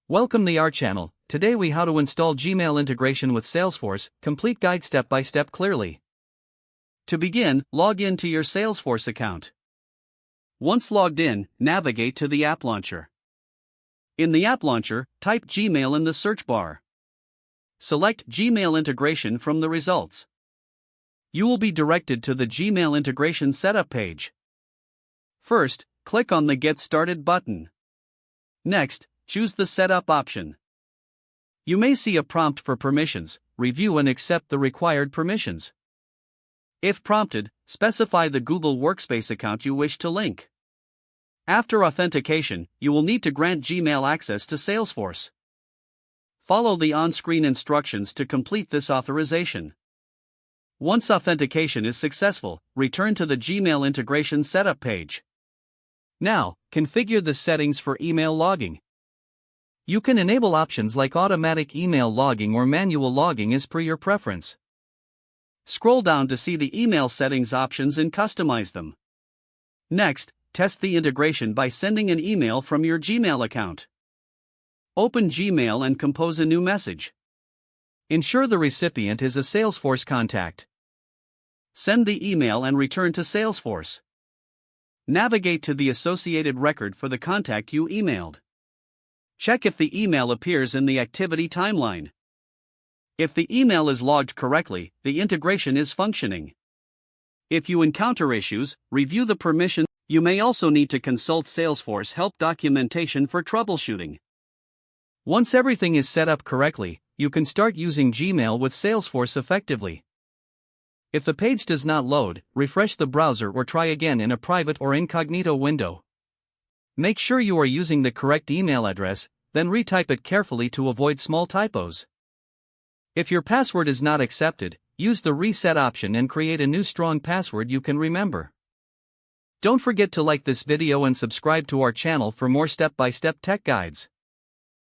Welcome to our channel. Today we how to install Gmail integration with Salesforce, complete guide step by step clearly. To begin, log in to your Salesforce account. Once logged in, navigate to the app launcher. In the app launcher, type Gmail in the search bar. Select Gmail integration from the results. You will be directed to the Gmail integration setup page. First, click on the Get Started button. Next, choose the Setup option. You may see a prompt for permissions. Review and accept the required permissions. If prompted, specify the Google Workspace account you wish to link. After authentication, you will need to grant Gmail access to Salesforce. Follow the on-screen instructions to complete this authorization. Once authentication is successful, return to the Gmail integration setup page. Now, configure the settings for email logging. You can enable options like automatic email logging or manual logging as per your preference. Scroll down to see the email settings options and customize them. Next, test the integration by sending an email from your Gmail account. Open Gmail and compose a new message. Ensure the recipient is a Salesforce contact. Send the email and return to Salesforce. Navigate to the associated record for the contact you emailed. Check if the email appears in the activity timeline. If the email is logged correctly, the integration is functioning. If you encounter issues, review the permissions. You may also need to consult Salesforce help documentation for troubleshooting. Once everything is set up correctly, you can start using Gmail with Salesforce effectively. If the page does not load, refresh the browser or try again in a private or incognito window. Make sure you are using the correct email address, then retype it carefully to avoid small typos. If your password is not accepted, use the reset option and create a new strong password you can remember. Don't forget to like this video and subscribe to our channel for more step-by-step tech guides.